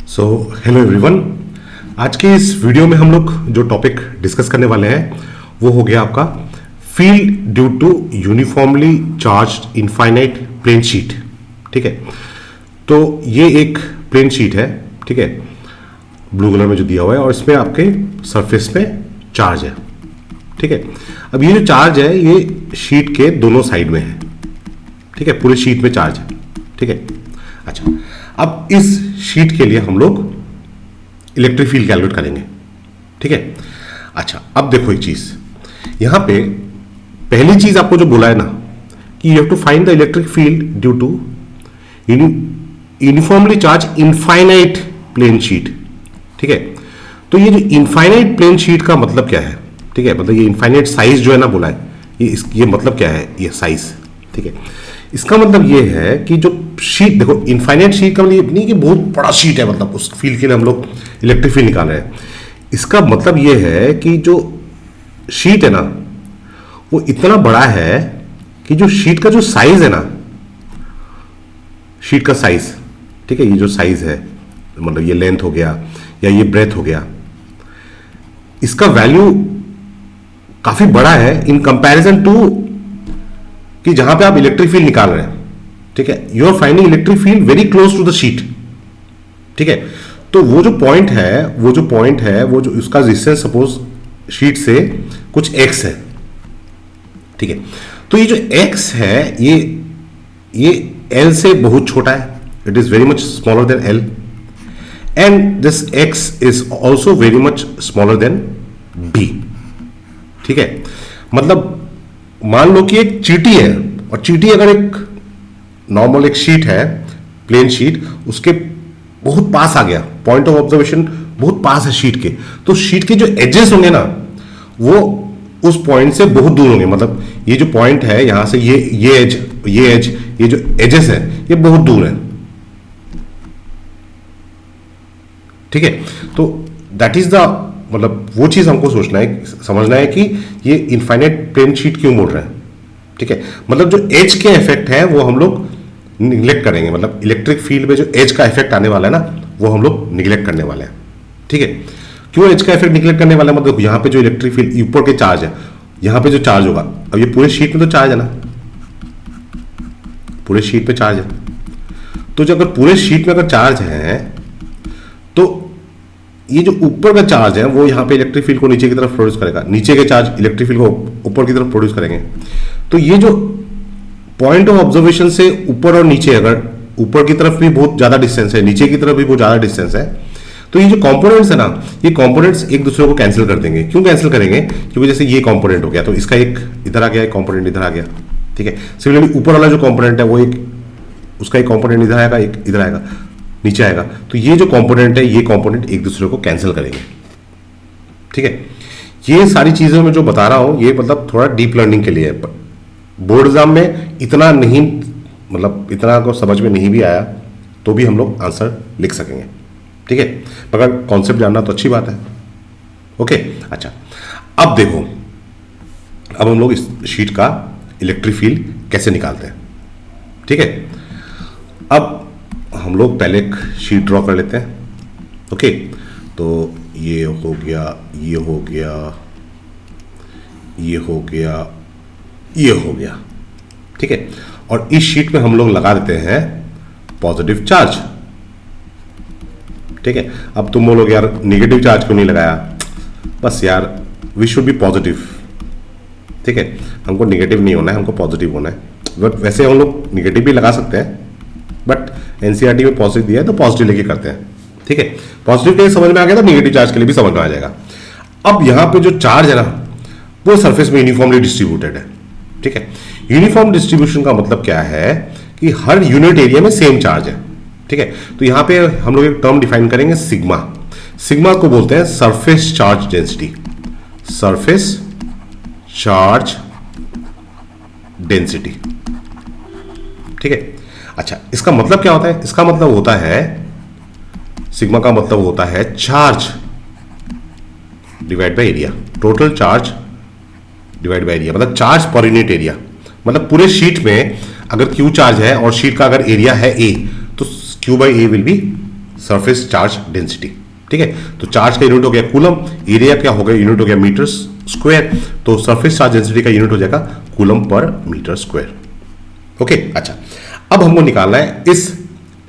So hello everyone. आज के इस वीडियो में हम लोग जो टॉपिक डिस्कस करने वाले हैं वो हो गया आपका field due to uniformly charged infinite plane sheet. ठीक है, तो ये एक प्लेन शीट है, ठीक है, ब्लू कलर में जो दिया हुआ है और इसमें आपके सरफेस पे चार्ज है। ठीक है, अब ये जो चार्ज है ये शीट के दोनों साइड में है। ठीक है, पूरे शीट में चार्ज है। ठीक है, अच्छा, अब इस शीट के लिए हम लोग इलेक्ट्रिक फील्ड कैलकुलेट करेंगे। ठीक है, अच्छा, अब देखो एक चीज यहां पे पहली चीज आपको जो बोला है ना कि you have to find the electric field due to uniformly charge infinite plane sheet. ठीक है, तो ये जो इनफाइनाइट प्लेन शीट का मतलब क्या है? ठीक है, मतलब ये इनफाइनाइट साइज जो है ना बोला है, ये मतलब क्या है? ये साइज। ठीक है, इसका मतलब ये है कि जो शीट, देखो इनफाइनाइट शीट का मतलब ये नहीं कि बहुत बड़ा शीट है, मतलब उस फील्ड के लिए हम लोग इलेक्ट्रिक फील्ड निकाल रहे हैं। इसका मतलब ये है कि जो शीट है ना वो इतना बड़ा है कि जो शीट का जो साइज है ना, शीट का साइज, ठीक है, ये जो साइज है मतलब ये लेंथ हो गया या ये ब्रेथ हो गया, इसका वैल्यू काफी बड़ा है इन कंपैरिजन टू कि जहां पे आप इलेक्ट्रिक फील्ड निकाल रहे हैं। ठीक है, you are finding electric field very close to the sheet. ठीक है, तो वो जो पॉइंट है वो जो उसका डिस्टेंस सपोज शीट से कुछ x है। ठीक है, तो ये जो x है ये l से बहुत छोटा है, it is very much smaller than l and this x is also very much smaller than b। ठीक है, मतलब मान लो कि एक चींटी है और चींटी अगर एक नॉर्मल एक शीट है, प्लेन शीट, उसके बहुत पास आ गया, पॉइंट ऑफ ऑब्जर्वेशन बहुत पास है शीट के, तो शीट के जो एजेस होंगे ना वो उस पॉइंट से बहुत दूर होंगे। मतलब ये जो पॉइंट है यहां से ये एज ये जो एजेस है ये बहुत दूर है। ठीक है, तो दैट इज द, मतलब वो चीज हमको सोचना है, समझना है कि ये इनफाइनाइट प्लेन शीट क्यों बोल रहे हैं। ठीक है, मतलब जो एज के इफेक्ट है वो हम लोग निगलेक्ट करेंगे, मतलब इलेक्ट्रिक फील्ड में जो एज का इफेक्ट आने वाला है ना वो हम लोग निगलेक्ट करने वाले हैं। ठीक है, क्यों एज का इफेक्ट निगलेक्ट करने वाला है? मतलब यहां पे जो इलेक्ट्रिक फील्ड ऊपर के चार्ज है, यहां पे जो चार्ज होगा, अब ये पूरे शीट में तो चार्ज है ना, पूरे शीट पे चार्ज है, तो जो अगर पूरे शीट में अगर चार्ज है तो ये जो ऊपर का चार्ज है वो यहाँ पे इलेक्ट्रिक फील्ड को नीचे की तरफ प्रोड्यूस करेगा, नीचे के चार्ज इलेक्ट्रिक फील्ड को ऊपर की तरफ प्रोड्यूस करेंगे। तो ये जो पॉइंट ऑफ ऑब्जर्वेशन से ऊपर और नीचे, अगर ऊपर की तरफ भी बहुत ज्यादा डिस्टेंस है, नीचे की तरफ भी बहुत ज्यादा डिस्टेंस है, तो ये जो कंपोनेंट्स है ना, ये कंपोनेंट्स एक दूसरे को कैंसिल कर देंगे। क्यों कैंसिल करेंगे? क्योंकि जैसे ये कंपोनेंट हो गया तो इसका एक इधर आ गया, एक कंपोनेंट इधर आ गया। ठीक है, सिमिलरली ऊपर वाला जो कंपोनेंट है वो एक, उसका एक कंपोनेंट इधर आएगा, एक इधर आएगा, नीचे आएगा, तो ये जो कंपोनेंट है ये कंपोनेंट एक दूसरे को कैंसिल करेंगे। ठीक है, ये सारी चीजें मैं जो बता रहा हूं ये मतलब थोड़ा डीप लर्निंग के लिए है। बोर्ड एग्जाम में इतना नहीं, मतलब इतना को समझ में नहीं भी आया तो भी हम लोग आंसर लिख सकेंगे। ठीक है, मगर कॉन्सेप्ट जानना तो अच्छी बात है। ओके, अच्छा, अब देखो, अब हम लोग इस शीट का इलेक्ट्रिक फील्ड कैसे निकालते हैं। ठीक है, अब हम लोग पहले एक शीट ड्रॉ कर लेते हैं। ओके, तो ये हो गया, ये हो गया, ये हो गया, ये हो गया। ठीक है, और इस शीट में हम लोग लगा देते हैं पॉजिटिव चार्ज। ठीक है, अब तुम बोलोगे यार नेगेटिव चार्ज क्यों नहीं लगाया? बस यार वी शुड बी पॉजिटिव। ठीक है, हमको नेगेटिव नहीं होना है, हमको पॉजिटिव होना है। बट वैसे हम लोग नेगेटिव भी लगा सकते हैं, बट एनसीईआरटी में पॉजिटिव दिया है तो पॉजिटिव लेके करते हैं। ठीक है, पॉजिटिव के लिए समझ में आ गया तो नेगेटिव चार्ज के लिए भी समझ में आ जाएगा। अब यहां पे जो चार्ज है ना वो सरफेस में यूनिफॉर्मली डिस्ट्रीब्यूटेड है। ठीक है, यूनिफॉर्म डिस्ट्रीब्यूशन का मतलब क्या है कि हर यूनिट एरिया में सेम चार्ज है। ठीक है, तो यहां पे हम लोग एक टर्म डिफाइन करेंगे सिग्मा। सिग्मा को बोलते हैं surface charge density, surface charge density. ठीक है, अच्छा, इसका मतलब क्या होता है? इसका मतलब होता है, सिग्मा का मतलब होता है charge divide by area, total charge divide by area, मतलब चार्ज पर यूनिट एरिया। मतलब पूरे शीट में अगर क्यू चार्ज है और शीट का अगर एरिया है ए तो Q by A will be surface charge density. ठीक है, तो चार्ज का यूनिट हो गया कूलम, एरिया क्या हो गया यूनिट हो गया मीटर स्क्वायर, तो सरफेस चार्ज डेंसिटी का यूनिट हो जाएगा coulomb per metre square. Okay, अच्छा, अब हमको निकालना है इस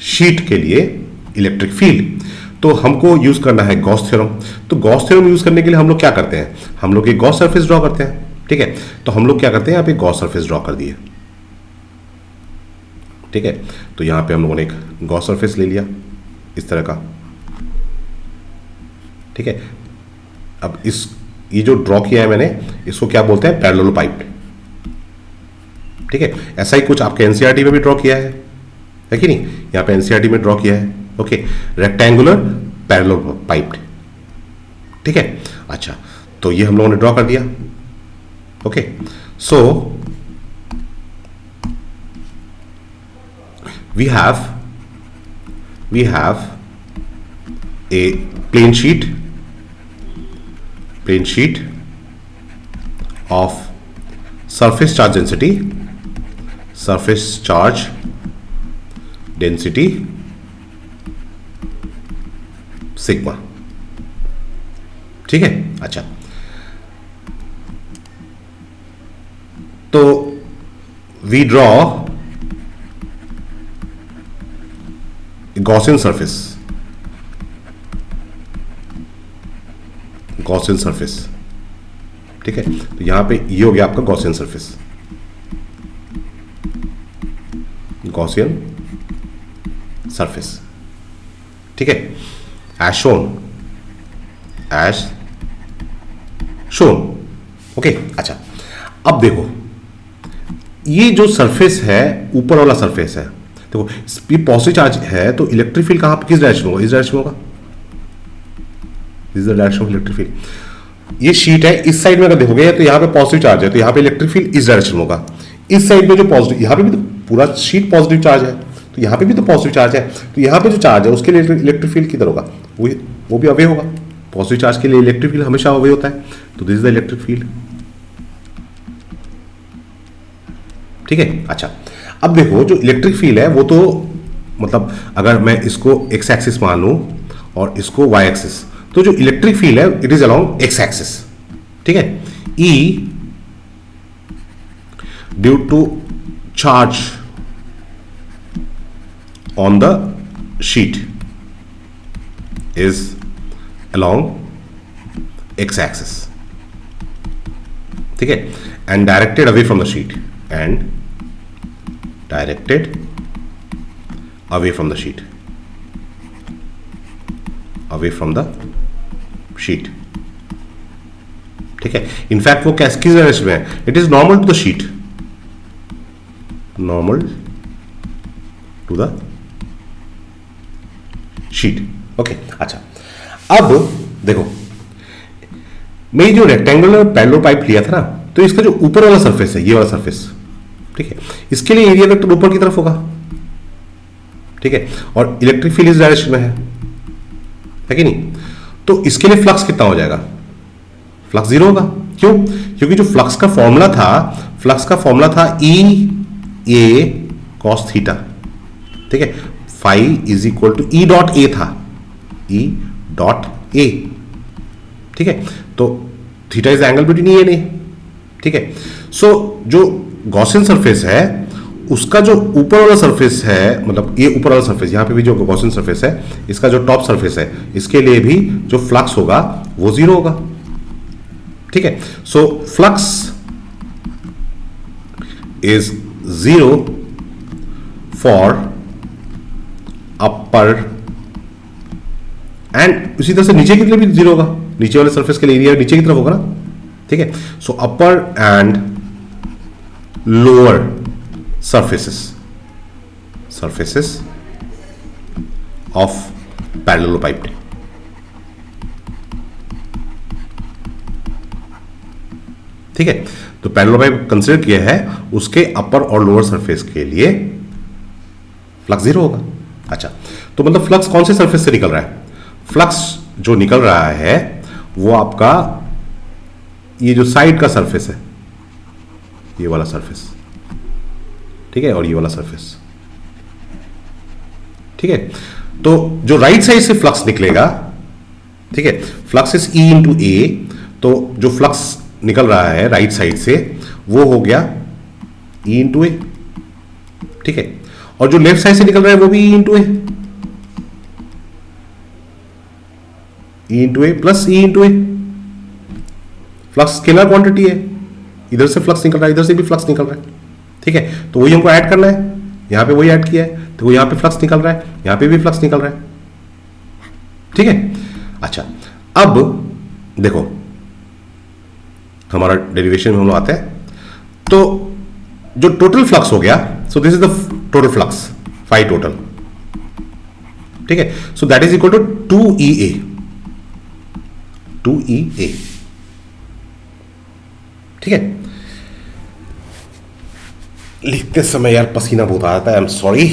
शीट के लिए इलेक्ट्रिक फील्ड, तो हमको यूज करना है गॉस थ्योरम। तो गॉस थ्योरम यूज करने के लिए हम लोग क्या करते हैं, हम लोग एक गॉस सरफेस ड्रॉ करते हैं। ठीक है, तो हम लोग क्या करते हैं, यहाँ पे गॉस सरफेस ड्रॉ कर दिए। ठीक है, तो यहां पे हम लोगों ने एक गॉस सरफेस ले लिया इस तरह का। ठीक है, अब ये जो ड्रॉ किया है मैंने, इसको क्या बोलते हैं, पैरेलल पाइप्ड। ठीक है, ऐसा ही कुछ आपके एनसीईआरटी में भी ड्रॉ किया है कि नहीं, यहां पे एनसीईआरटी में ड्रॉ किया है। Okay, rectangular parallel piped. ठीक है, अच्छा, तो ये हम लोगों ने ड्रॉ कर दिया। Okay, so we have a plane sheet of surface charge density sigma। ठीक है, अच्छा, तो we draw गॉसियन सरफेस। ठीक है, तो यहां पे ये हो गया आपका गॉसियन सरफेस। ठीक है, एज शोन। ओके, अच्छा, अब देखो ये जो सरफेस है, ऊपर वाला सरफेस है, देखो ये पॉजिटिव चार्ज है, तो इलेक्ट्रिक फील्ड कहां पे, किस डायरेक्शन होगा, इस डायरेक्शन होगा, is the direction of electric field. ये शीट है, इस साइड में अगर देखोगे तो यहाँ पे पॉजिटिव चार्ज है, तो यहाँ पे इलेक्ट्रिक फील्ड इस डायरेक्शन होगा। इस साइड में जो पॉजिटिव, यहाँ पे भी तो पूरा शीट पॉजिटिव चार्ज है, तो यहाँ पे भी तो पॉजिटिव चार्ज है, तो यहाँ पे जो चार्ज है उसके लिए इलेक्ट्रिक फील्ड किधर होगा, वो भी अवे होगा। पॉजिटिव चार्ज के लिए इलेक्ट्रिक फील्ड हमेशा अवे होता है, तो this is the electric field. ठीक है, अच्छा, अब देखो जो इलेक्ट्रिक फील्ड है वो तो मतलब अगर मैं इसको एक्स एक्सिस मान लूं और इसको वाई एक्सिस, तो जो इलेक्ट्रिक फील्ड है it is along X axis. ठीक है, E due to charge on the sheet is along X axis. ठीक है, and directed away from the sheet, and directed away from the sheet, ठीक है, in fact वो किस direction में है, it is normal to the sheet, okay, अच्छा, अब देखो मैं जो रेक्टेंगुलर पैरेलल पाइप लिया था ना, तो इसका जो ऊपर वाला सरफेस है, ये वाला सरफेस, ठीक है, इसके लिए एरिया वेक्टर ऊपर की तरफ होगा। ठीक है, और इलेक्ट्रिक फील्ड इस डायरेक्शन में है कि नहीं, तो इसके लिए फ्लक्स कितना हो जाएगा, फ्लक्स जीरो होगा। क्यों, क्योंकि जो फ्लक्स का फॉर्मूला था ई ए कॉस थीटा। ठीक है, phi is equal to E dot A था, ई डॉट ए। ठीक है, तो theta is angle between E and A. ठीक है, सो जो गॉसियन सरफेस है उसका जो ऊपर वाला सरफेस है, मतलब ये ऊपर वाला सरफेस, यहां पे भी जो गॉसियन सरफेस है, इसका जो टॉप सरफेस है, इसके लिए भी जो फ्लक्स होगा वो जीरो होगा। ठीक है, so flux is zero for upper, and उसी तरह से नीचे के लिए भी जीरो होगा, नीचे वाले सरफेस के लिए एरिया नीचे की तरफ होगा ना। ठीक है, so upper and lower surfaces of parallelepiped। ठीक है, तो पैरेललोपाइप कंसीडर किया है, उसके अपर और लोअर सरफेस के लिए फ्लक्स जीरो होगा। अच्छा, तो मतलब फ्लक्स कौन से सरफेस से निकल रहा है, फ्लक्स जो निकल रहा है वो आपका ये जो साइड का सरफेस है, ये वाला सरफेस, ठीक है, और ये वाला सरफेस। ठीक है, तो जो राइट साइड से फ्लक्स निकलेगा, ठीक है, फ्लक्स इज ई इंटू ए, तो जो फ्लक्स निकल रहा है राइट साइड से वो हो गया ई इंटू ए, ठीक है, और जो लेफ्ट साइड से निकल रहा है वो भी ई इंटू ए, ई इंटू ए प्लस ई इंटू ए। फ्लक्स स्केलर क्वांटिटी है, इधर से फ्लक्स निकल रहा है, इधर से भी फ्लक्स निकल रहा है, ठीक है, तो वही हमको ऐड करना है, यहां पे वही ऐड किया है, तो यहां पे फ्लक्स निकल रहा है, यहां पे भी फ्लक्स निकल रहा है, ठीक है। अच्छा, अब देखो हमारा डेरिवेशन में हम लोग आते हैं, तो जो टोटल फ्लक्स हो गया, so this is the total flux phi total, ठीक है, so that is equal to 2EA, 2EA, ठीक है। लिखते समय यार पसीना बहुत आ जाता है, आई एम सॉरी,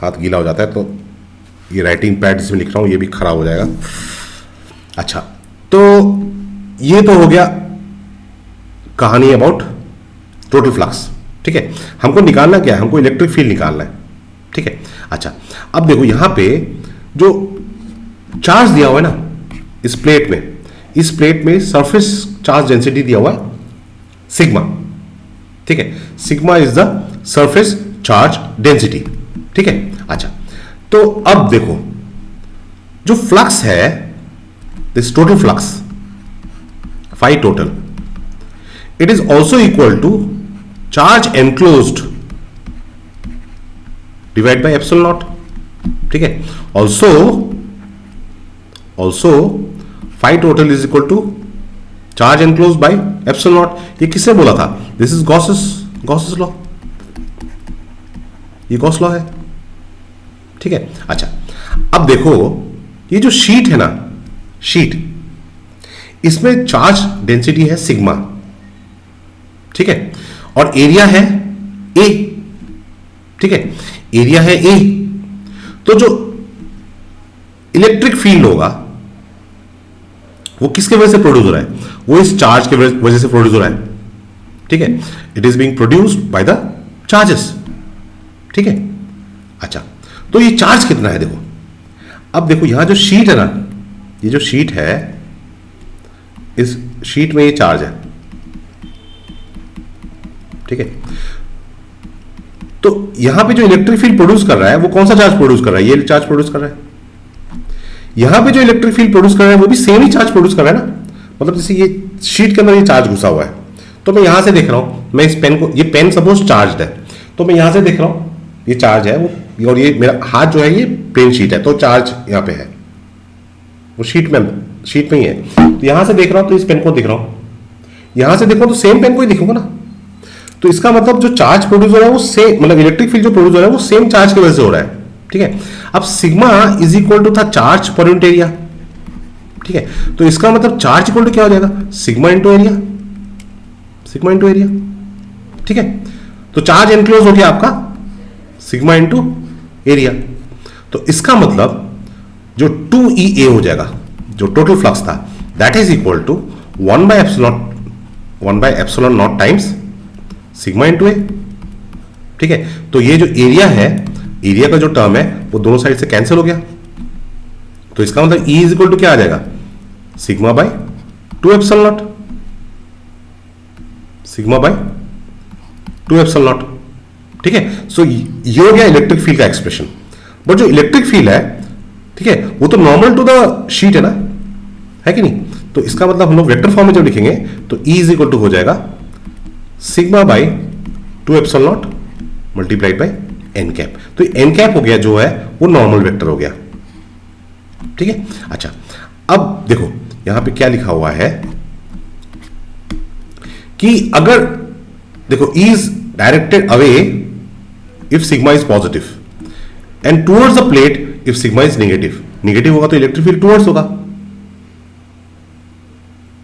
हाथ गीला हो जाता है, तो ये राइटिंग पैड जिसमें लिख रहा हूं ये भी खराब हो जाएगा। अच्छा, तो ये तो हो गया कहानी अबाउट टोटल फ्लक्स, ठीक है। हमको निकालना क्या है, हमको इलेक्ट्रिक फील्ड निकालना है, ठीक है। अच्छा, अब देखो यहां पे जो चार्ज दिया हुआ है ना इस प्लेट में सरफेस चार्ज डेंसिटी दिया हुआ है सिग्मा, ठीक है, sigma is the surface charge density, ठीक है। अच्छा, तो अब देखो जो फ्लक्स है, this total flux phi total, it is also equal to charge enclosed divide by epsilon naught, ठीक है। Also phi total is equal to charge enclosed by epsilon naught. ये किसने बोला था? दिस इज गॉसेस लॉ, ये Gauss law है, ठीक है। अच्छा, अब देखो ये जो शीट है ना, शीट, इसमें चार्ज डेंसिटी है सिग्मा, ठीक है, और एरिया है ए, ठीक है, एरिया है ए। तो जो इलेक्ट्रिक फील्ड होगा वो किसके वजह से प्रोड्यूस हो रहा है? वो इस चार्ज के वजह से प्रोड्यूस हो रहा है, ठीक है। It is being produced by the charges, ठीक है। अच्छा, तो ये चार्ज कितना है देखो, अब देखो यहां जो शीट है ना, ये जो शीट है, इस शीट में ये चार्ज है, ठीक है। तो यहां पे जो इलेक्ट्रिक फील्ड प्रोड्यूस कर रहा है वो कौन सा चार्ज प्रोड्यूस कर रहा है? ये चार्ज प्रोड्यूस कर रहा है। यहां पे जो इलेक्ट्रिक फील्ड प्रोड्यूस कर रहा है वो भी सेम ही चार्ज प्रोड्यूस कर रहा है ना, मतलब जैसे ये शीट के अंदर ये चार्ज घुसा हुआ है, तो मैं यहां से देख रहा हूं, मैं इस पेन को, ये पेन सपोज चार्ज है, तो मैं यहां से देख रहा हूं ये चार्ज है वो, और ये मेरा हाथ जो है ये प्लेन शीट है, तो चार्ज यहां पे है, वो शीट में ही है। तो यहां से देख रहा हूं तो इस पेन को देख रहा हूं, यहां से देखो तो सेम पेन को ही दिखूंगा ना, तो इसका मतलब जो चार्ज प्रोड्यूस हो रहा है वो सेम, मतलब इलेक्ट्रिक फील्ड जो प्रोड्यूस हो रहा है वो सेम चार्ज की वजह से हो रहा है, ठीक है। अब सिग्मा इज इक्वल टू था चार्ज पर यूनिट एरिया, ठीक है, तो इसका मतलब चार्ज इक्वल टू क्या हो जाएगा? Sigma into area, sigma into area, ठीक है। तो चार्ज एनक्लोज हो गया आपका सिग्मा इंटू एरिया, तो इसका मतलब जो 2EA हो जाएगा, जो टोटल फ्लक्स था, that is equal to 1 by epsilon naught times sigma into A, ठीक है। तो ये जो एरिया है, एरिया का जो टर्म है वो दोनों साइड से कैंसिल हो गया, तो इसका मतलब E इज इक्वल टू क्या आ जाएगा? Sigma by 2 epsilon not, sigma by 2 epsilon naught, ठीक है। सो ये हो गया इलेक्ट्रिक फील्ड का एक्सप्रेशन। बट जो इलेक्ट्रिक फील्ड है, ठीक है, वो तो नॉर्मल टू द शीट है ना, है कि नहीं? तो इसका मतलब हम लोग वेक्टर फॉर्म में जब लिखेंगे तो E इज इक्वल टू हो जाएगा sigma by 2 epsilon naught multiplied by n cap. तो एन कैप हो गया जो है वो नॉर्मल वेक्टर हो गया, ठीक है। अच्छा, अब देखो यहां पे क्या लिखा हुआ है कि अगर देखो E is directed away if sigma is positive and towards the plate if sigma is negative. Negative होगा तो इलेक्ट्रिक फील्ड टुवर्ड्स होगा,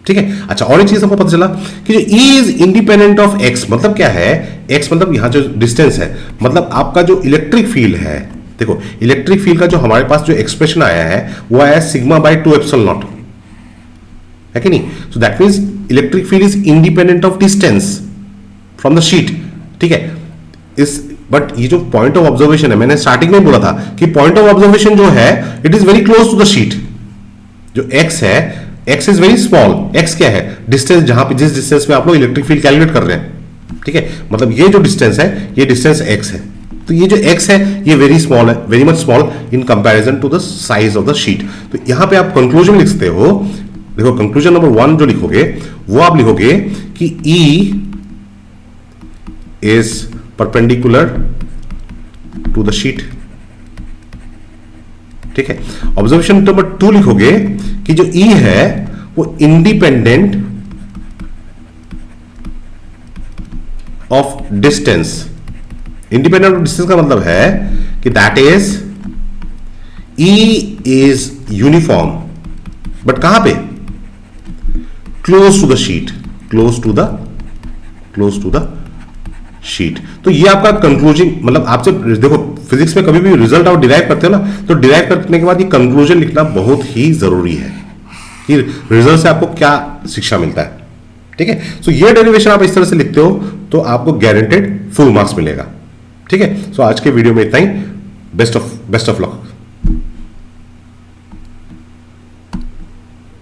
ठीक है। अच्छा, और एक चीज हमको पता चला कि जो E is independent of x, मतलब क्या है? x मतलब यहां जो डिस्टेंस है, मतलब आपका जो इलेक्ट्रिक फील्ड है, देखो इलेक्ट्रिक फील्ड का जो हमारे पास जो एक्सप्रेशन आया है वो आया सिग्मा बाय 2 एप्सिलॉन नॉट, है कि नहीं? So that means electric field is independent of distance from the sheet, ठीक है। इस बट ये जो पॉइंट ऑफ ऑब्जर्वेशन है, मैंने स्टार्टिंग में बोला था कि पॉइंट ऑफ ऑब्जर्वेशन जो है it is very close to the sheet. जो एक्स है, x is very small. X क्या है? डिस्टेंस, जहां पे जिस डिस्टेंस में आप लोग इलेक्ट्रिक फील्ड कैलकुलेट कर रहे हैं, ठीक है, मतलब ये जो डिस्टेंस है ये डिस्टेंस एक्स है। तो ये जो x है ये वेरी स्मॉल है, very much small in comparison to the size of the sheet. तो यहां पे आप कंक्लूजन लिखते हो, देखो कंक्लूजन नंबर 1 जो लिखोगे वो आप लिखोगे कि E is perpendicular to the sheet, ठीक है। ऑब्जर्वेशन नंबर 2 लिखोगे कि जो E है वो independent of distance. Independent of distance का मतलब है कि that is E is uniform, but कहां पे? Close to the sheet, close to the sheet. तो ये आपका कंक्लूजन, मतलब आपसे देखो फिजिक्स में कभी भी रिजल्ट आप डिराइव करते हो ना, तो डिराइव करने के बाद ये कंक्लूजन लिखना बहुत ही जरूरी है कि रिजल्ट से आपको क्या शिक्षा मिलता है, ठीक है। सो ये डेरिवेशन आप इस तरह से लिखते हो तो आपको गारंटेड फुल मार्क्स मिलेगा, ठीक है। सो आज के वीडियो में इतना ही। Best of luck.